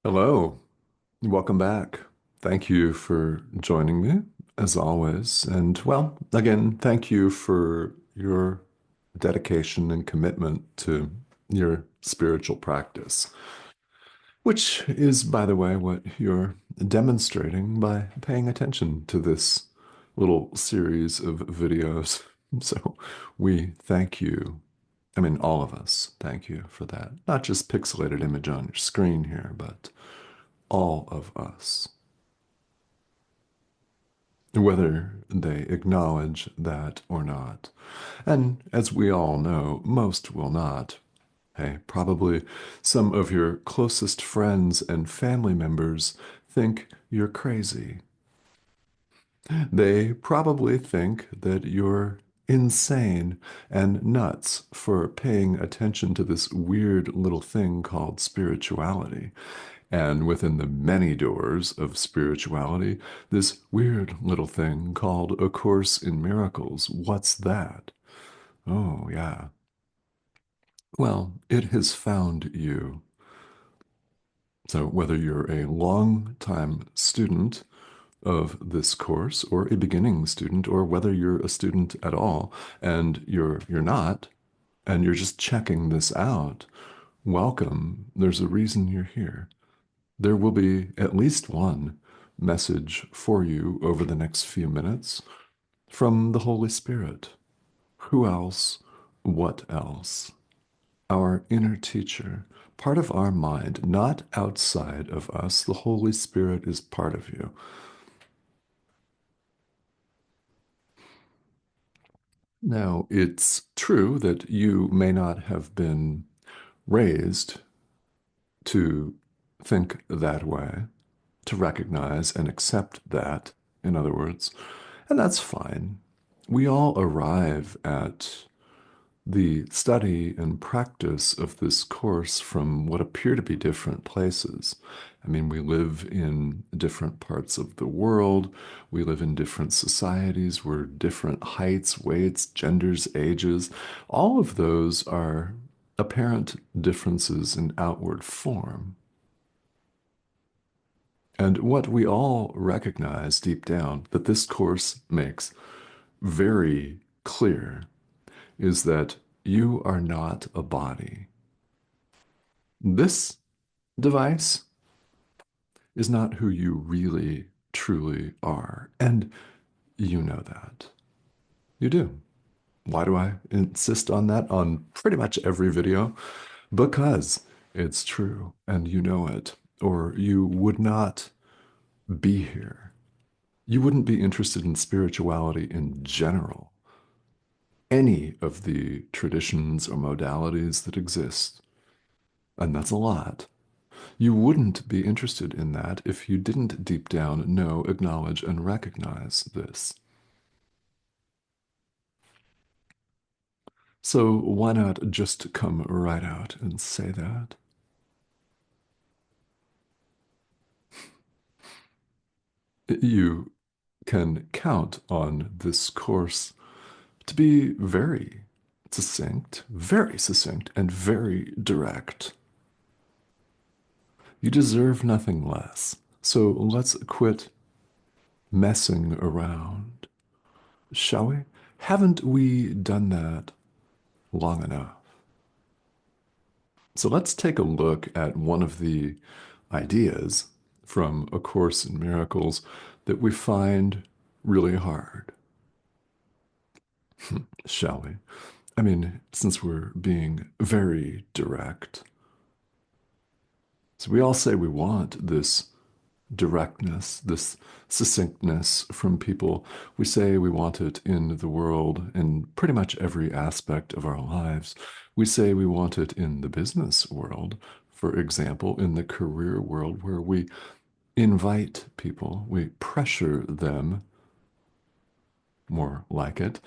Hello, welcome back. Thank you for joining me, as always. And well, again, thank you for your dedication and commitment to your spiritual practice, which is, by the way, what you're demonstrating by paying attention to this little series of videos. So we thank you. I mean, all of us thank you for that. Not just pixelated image on your screen here, but all of us, whether they acknowledge that or not. And as we all know, most will not. Hey, probably some of your closest friends and family members think you're crazy. They probably think that you're insane and nuts for paying attention to this weird little thing called spirituality. And within the many doors of spirituality, this weird little thing called A Course in Miracles. What's that? Oh, yeah. Well, it has found you. So whether you're a long-time student of this course or a beginning student, or whether you're a student at all and you're not, and you're just checking this out, welcome. There's a reason you're here. There will be at least one message for you over the next few minutes from the Holy Spirit. Who else? What else? Our inner teacher, part of our mind, not outside of us. The Holy Spirit is part of you. Now, it's true that you may not have been raised to think that way, to recognize and accept that, in other words, and that's fine. We all arrive at the study and practice of this course from what appear to be different places. I mean, we live in different parts of the world. We live in different societies. We're different heights, weights, genders, ages. All of those are apparent differences in outward form. And what we all recognize deep down that this course makes very clear is that you are not a body. This device is not who you really, truly are. And you know that. You do. Why do I insist on that on pretty much every video? Because it's true and you know it, or you would not be here. You wouldn't be interested in spirituality in general, any of the traditions or modalities that exist. And that's a lot. You wouldn't be interested in that if you didn't deep down know, acknowledge, and recognize this. So why not just come right out and say that? You can count on this course to be very succinct, and very direct. You deserve nothing less. So let's quit messing around, shall we? Haven't we done that long enough? So let's take a look at one of the ideas from A Course in Miracles that we find really hard, shall we? I mean, since we're being very direct. So we all say we want this directness, this succinctness from people. We say we want it in the world in pretty much every aspect of our lives. We say we want it in the business world, for example, in the career world, where we invite people, we pressure them, more like it,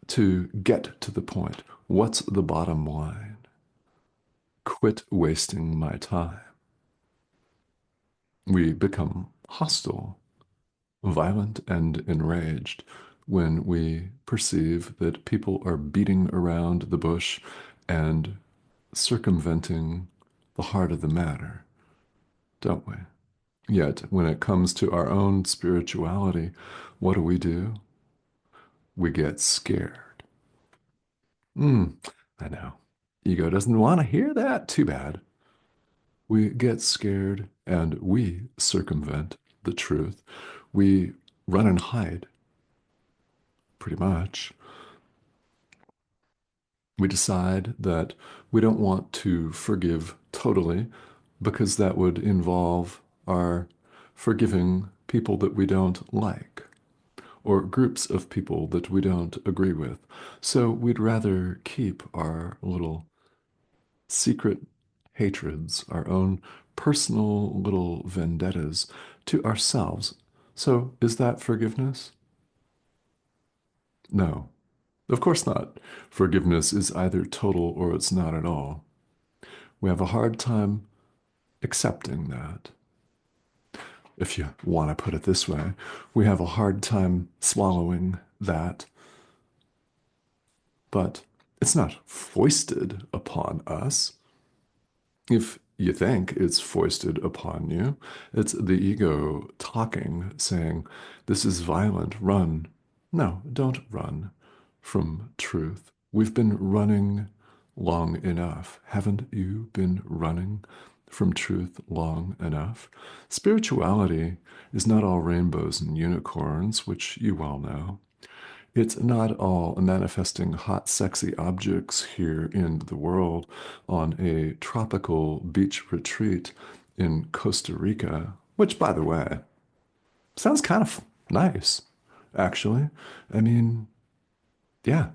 to get to the point. What's the bottom line? Quit wasting my time. We become hostile, violent, and enraged when we perceive that people are beating around the bush and circumventing the heart of the matter. don't we? Yet, when it comes to our own spirituality, what do? We get scared. Hmm, I know. Ego doesn't want to hear that. Too bad. We get scared and we circumvent the truth. We run and hide, pretty much. We decide that we don't want to forgive totally because that would involve our forgiving people that we don't like or groups of people that we don't agree with. So we'd rather keep our little secret hatreds, our own personal little vendettas to ourselves. So is that forgiveness? No, of course not. Forgiveness is either total or it's not at all. We have a hard time accepting that. If you want to put it this way, we have a hard time swallowing that, but it's not foisted upon us. If you think it's foisted upon you, it's the ego talking, saying, this is violent, run. No, don't run from truth. We've been running long enough. Haven't you been running from truth long enough? Spirituality is not all rainbows and unicorns, which you well know. It's not all manifesting hot, sexy objects here in the world on a tropical beach retreat in Costa Rica, which, by the way, sounds kind of nice, actually. I mean, yeah,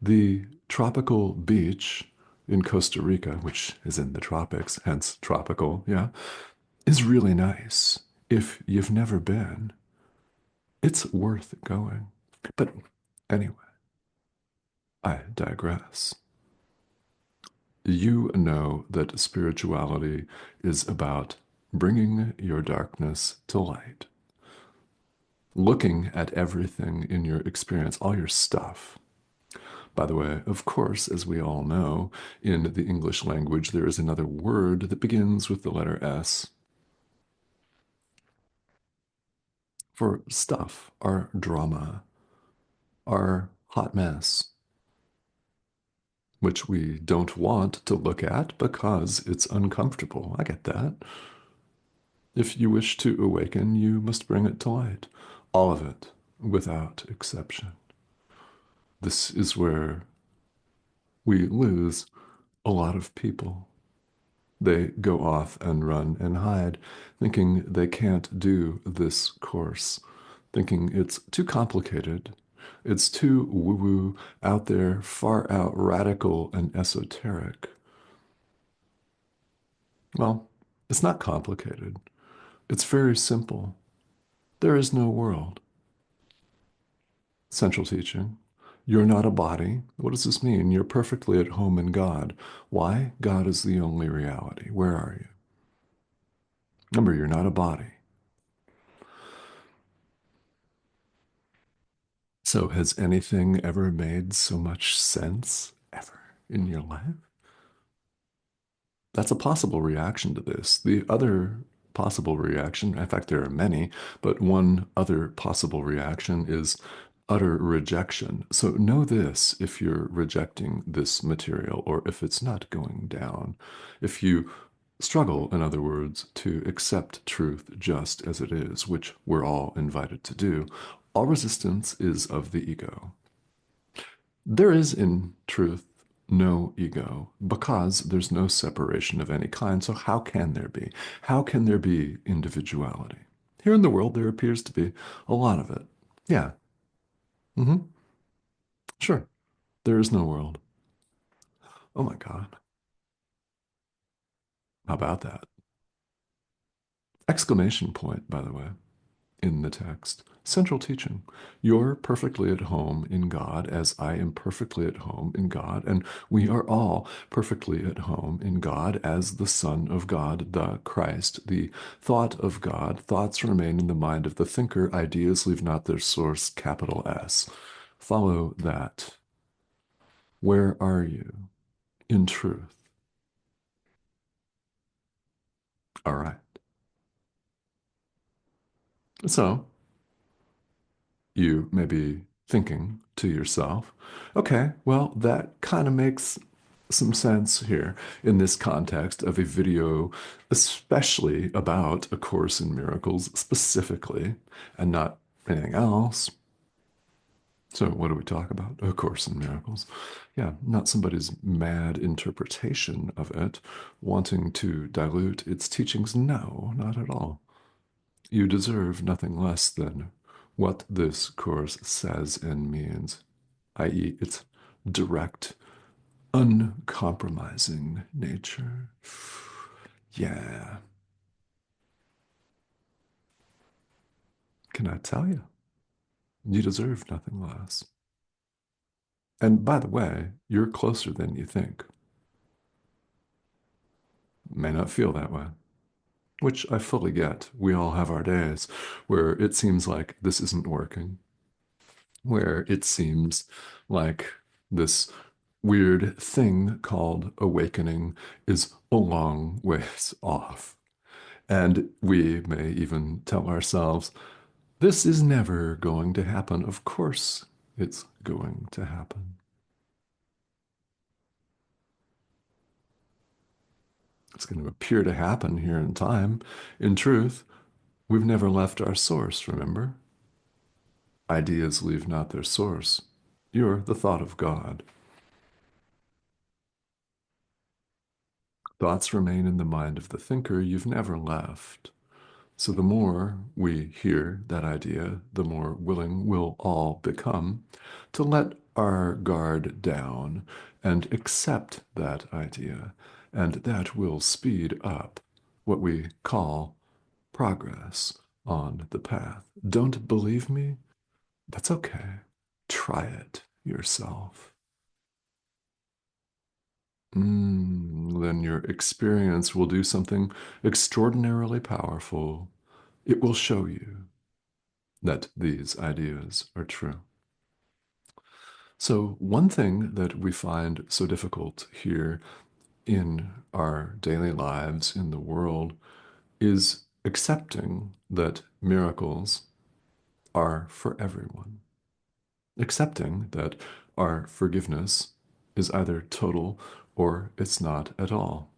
the tropical beach in Costa Rica, which is in the tropics, hence tropical, yeah, is really nice. If you've never been, it's worth going. But anyway, I digress. You know that spirituality is about bringing your darkness to light, looking at everything in your experience, all your stuff. By the way, of course, as we all know, in the English language, there is another word that begins with the letter S for stuff, our drama, our hot mess, which we don't want to look at because it's uncomfortable. I get that. If you wish to awaken, you must bring it to light. All of it, without exception. This is where we lose a lot of people. They go off and run and hide, thinking they can't do this course, thinking it's too complicated. It's too woo-woo, out there, far out, radical, and esoteric. Well, it's not complicated. It's very simple. There is no world. Central teaching. You're not a body. What does this mean? You're perfectly at home in God. Why? God is the only reality. Where are you? Remember, you're not a body. So, has anything ever made so much sense ever in your life? That's a possible reaction to this. The other possible reaction, in fact, there are many, but one other possible reaction is utter rejection. So know this if you're rejecting this material or if it's not going down. If you struggle, in other words, to accept truth just as it is, which we're all invited to do, all resistance is of the ego. There is, in truth, no ego because there's no separation of any kind. So, how can there be? How can there be individuality? Here in the world, there appears to be a lot of it. Yeah, sure. There is no world. Oh my God. How about that? Exclamation point, by the way, in the text. Central teaching. You're perfectly at home in God as I am perfectly at home in God, and we are all perfectly at home in God as the Son of God, the Christ, the thought of God. Thoughts remain in the mind of the thinker, ideas leave not their source, capital S. Follow that. Where are you in truth? All right. So you may be thinking to yourself, okay, well, that kind of makes some sense here in this context of a video, especially about A Course in Miracles specifically, and not anything else. So, what do we talk about? A Course in Miracles. Yeah, not somebody's mad interpretation of it, wanting to dilute its teachings. No, not at all. You deserve nothing less than what this course says and means, i.e., its direct, uncompromising nature. Yeah, can I tell you? You deserve nothing less. And by the way, you're closer than you think. May not feel that way, which I fully get. We all have our days where it seems like this isn't working, where it seems like this weird thing called awakening is a long ways off. And we may even tell ourselves, this is never going to happen. Of course, it's going to happen. It's going to appear to happen here in time. In truth, we've never left our source, remember? Ideas leave not their source. You're the thought of God. Thoughts remain in the mind of the thinker. You've never left. So the more we hear that idea, the more willing we'll all become to let our guard down and accept that idea. And that will speed up what we call progress on the path. Don't believe me? That's okay. Try it yourself. Then your experience will do something extraordinarily powerful. It will show you that these ideas are true. So, one thing that we find so difficult here in our daily lives in the world is accepting that miracles are for everyone, accepting that our forgiveness is either total or it's not at all.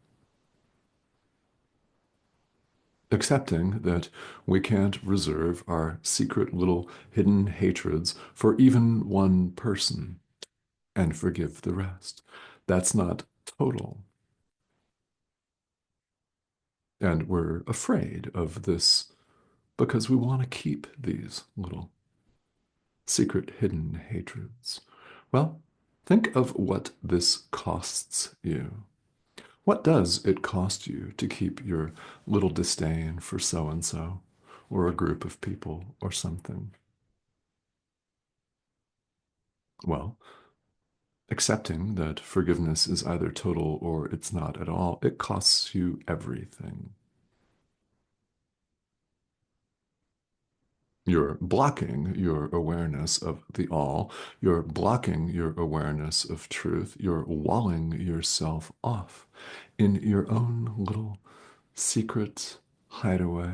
Accepting that we can't reserve our secret little hidden hatreds for even one person and forgive the rest. That's not total. And we're afraid of this because we want to keep these little secret hidden hatreds. Well, think of what this costs you. What does it cost you to keep your little disdain for so and so, or a group of people, or something? Well, accepting that forgiveness is either total or it's not at all, it costs you everything. You're blocking your awareness of the all. You're blocking your awareness of truth. You're walling yourself off in your own little secret hideaway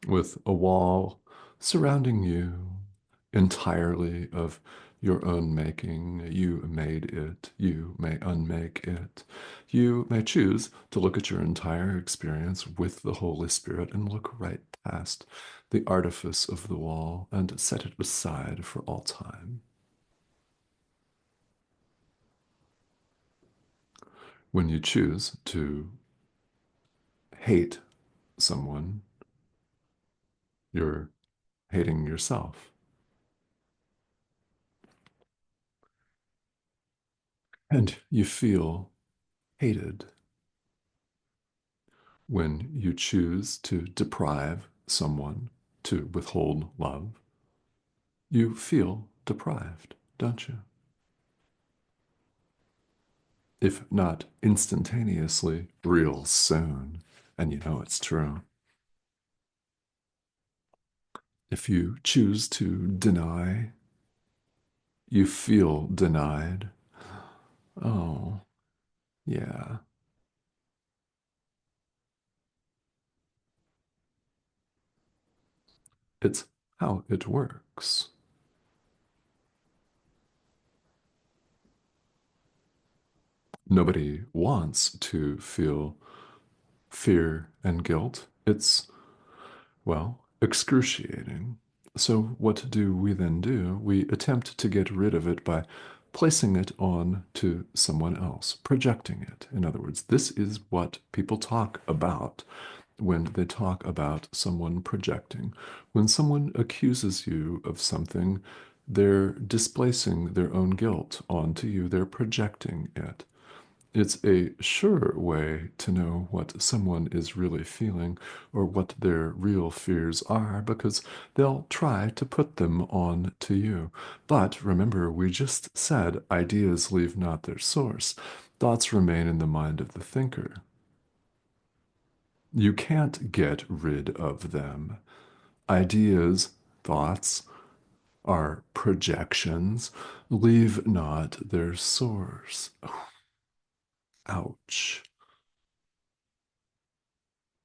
with a wall surrounding you entirely of your own making. You made it. You may unmake it. You may choose to look at your entire experience with the Holy Spirit and look right past the artifice of the wall and set it aside for all time. When you choose to hate someone, you're hating yourself. And you feel hated when you choose to deprive someone, to withhold love. You feel deprived, don't you? If not instantaneously, real soon. And you know it's true. If you choose to deny, you feel denied. Oh, yeah. It's how it works. Nobody wants to feel fear and guilt. It's, well, excruciating. So, what do we then do? We attempt to get rid of it by placing it on to someone else, projecting it. In other words, this is what people talk about when they talk about someone projecting. When someone accuses you of something, they're displacing their own guilt onto you, they're projecting it. It's a sure way to know what someone is really feeling or what their real fears are because they'll try to put them on to you. But remember, we just said ideas leave not their source. Thoughts remain in the mind of the thinker. You can't get rid of them. Ideas, thoughts, are projections, leave not their source. Ouch.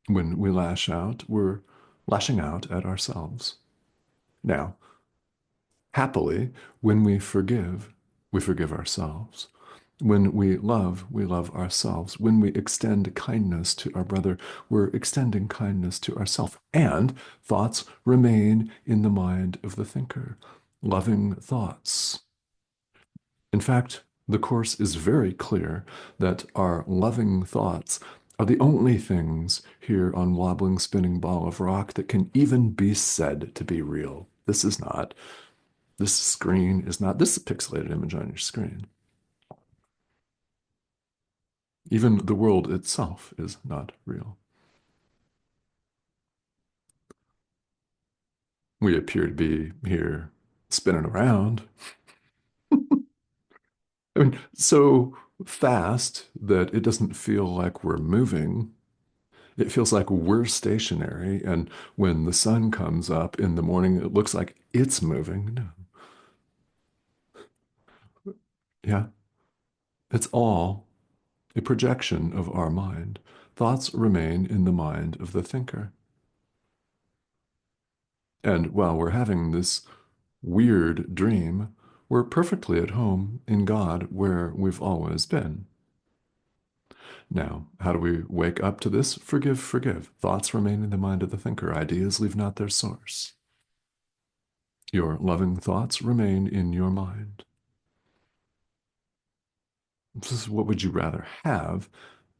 When we lash out, we're lashing out at ourselves. Now, happily, when we forgive ourselves. When we love ourselves. When we extend kindness to our brother, we're extending kindness to ourselves. And thoughts remain in the mind of the thinker. Loving thoughts. In fact, the Course is very clear that our loving thoughts are the only things here on wobbling, spinning ball of rock that can even be said to be real. This is not. This screen is not. This is a pixelated image on your screen. Even the world itself is not real. We appear to be here spinning around. I mean, so fast that it doesn't feel like we're moving. It feels like we're stationary, and when the sun comes up in the morning, it looks like it's moving. No. Yeah, it's all a projection of our mind. Thoughts remain in the mind of the thinker. And while we're having this weird dream, we're perfectly at home in God where we've always been. Now, how do we wake up to this? Forgive, forgive. Thoughts remain in the mind of the thinker. Ideas leave not their source. Your loving thoughts remain in your mind. This is what would you rather have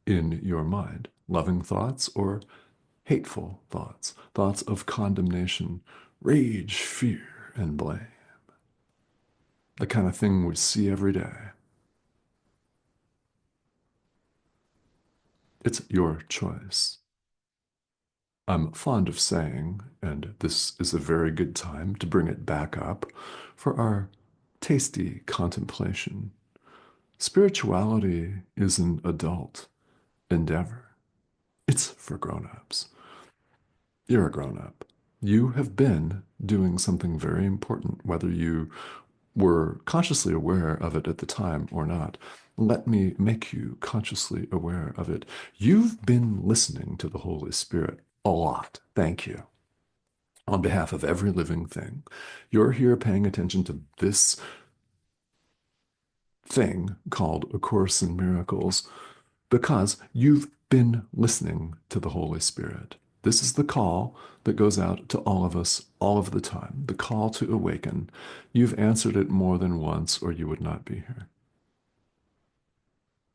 in your mind? Loving thoughts or hateful thoughts? Thoughts of condemnation, rage, fear, and blame. The kind of thing we see every day. It's your choice. I'm fond of saying, and this is a very good time to bring it back up for our tasty contemplation. Spirituality is an adult endeavor. It's for grown-ups. You're a grown-up. You have been doing something very important, whether you were consciously aware of it at the time or not. Let me make you consciously aware of it. You've been listening to the Holy Spirit a lot. Thank you. On behalf of every living thing, you're here paying attention to this thing called A Course in Miracles because you've been listening to the Holy Spirit. This is the call that goes out to all of us all of the time, the call to awaken. You've answered it more than once, or you would not be here.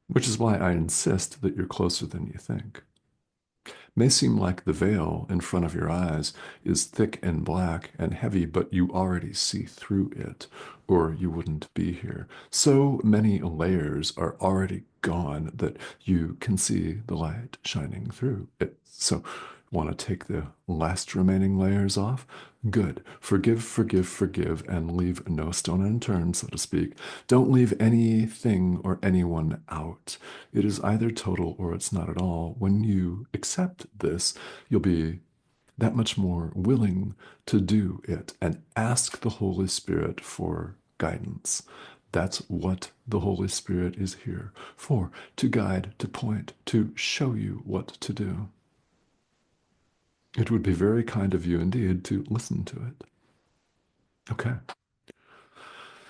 Which is why I insist that you're closer than you think. May seem like the veil in front of your eyes is thick and black and heavy, but you already see through it, or you wouldn't be here. So many layers are already gone that you can see the light shining through it. So, want to take the last remaining layers off? Good. Forgive, forgive, forgive, and leave no stone unturned, so to speak. Don't leave anything or anyone out. It is either total or it's not at all. When you accept this, you'll be that much more willing to do it and ask the Holy Spirit for guidance. That's what the Holy Spirit is here for, to guide, to point, to show you what to do. It would be very kind of you indeed to listen to it. Okay.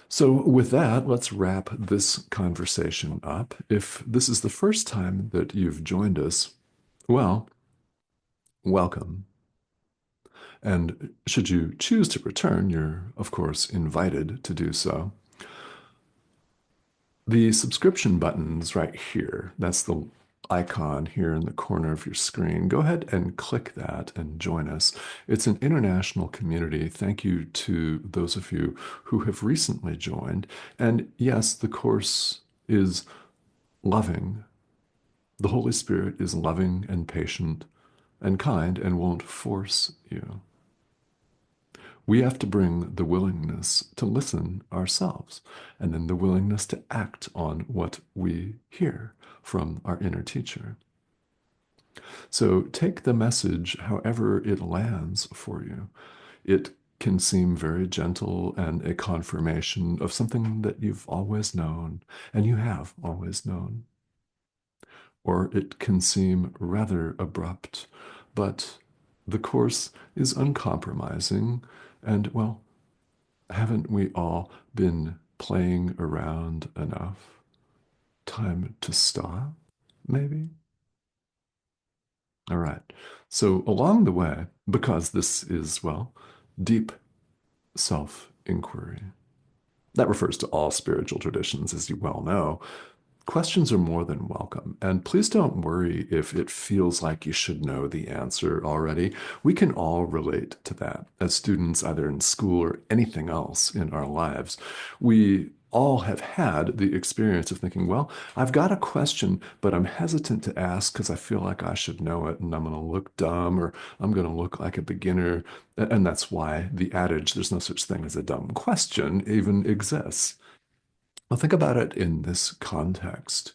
So, with that, let's wrap this conversation up. If this is the first time that you've joined us, well, welcome. And should you choose to return, you're, of course, invited to do so. The subscription button's right here. That's the icon here in the corner of your screen. Go ahead and click that and join us. It's an international community. Thank you to those of you who have recently joined. And yes, the course is loving. The Holy Spirit is loving and patient and kind and won't force you. We have to bring the willingness to listen ourselves and then the willingness to act on what we hear from our inner teacher. So take the message however it lands for you. It can seem very gentle and a confirmation of something that you've always known and you have always known. Or it can seem rather abrupt, but the Course is uncompromising and, well, haven't we all been playing around enough? Time to stop, maybe? All right. So, along the way, because this is, well, deep self inquiry, that refers to all spiritual traditions, as you well know. Questions are more than welcome. And please don't worry if it feels like you should know the answer already. We can all relate to that as students, either in school or anything else in our lives. We all have had the experience of thinking, well, I've got a question, but I'm hesitant to ask because I feel like I should know it and I'm going to look dumb or I'm going to look like a beginner. And that's why the adage, there's no such thing as a dumb question, even exists. Well, think about it in this context.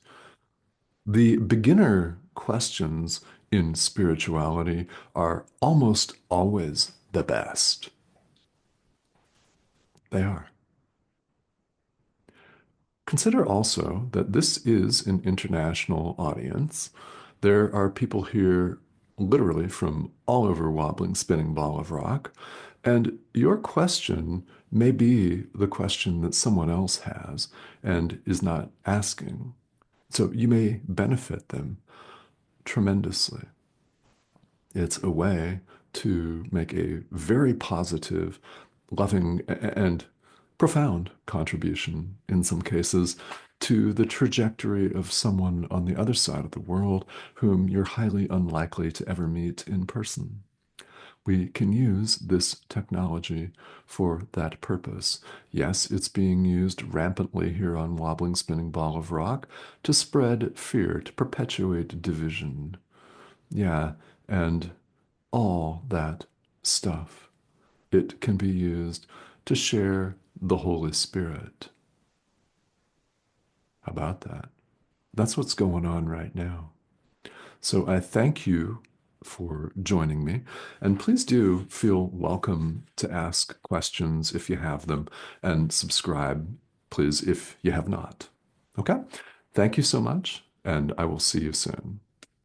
The beginner questions in spirituality are almost always the best. They are. Consider also that this is an international audience. There are people here literally from all over Wobbling Spinning Ball of Rock, and your question may be the question that someone else has and is not asking. So you may benefit them tremendously. It's a way to make a very positive, loving, and profound contribution in some cases to the trajectory of someone on the other side of the world whom you're highly unlikely to ever meet in person. We can use this technology for that purpose. Yes, it's being used rampantly here on Wobbling Spinning Ball of Rock to spread fear, to perpetuate division. Yeah, and all that stuff. It can be used to share the Holy Spirit. How about that? That's what's going on right now. So I thank you for joining me. And please do feel welcome to ask questions if you have them, and subscribe, please, if you have not. Okay? Thank you so much, and I will see you soon.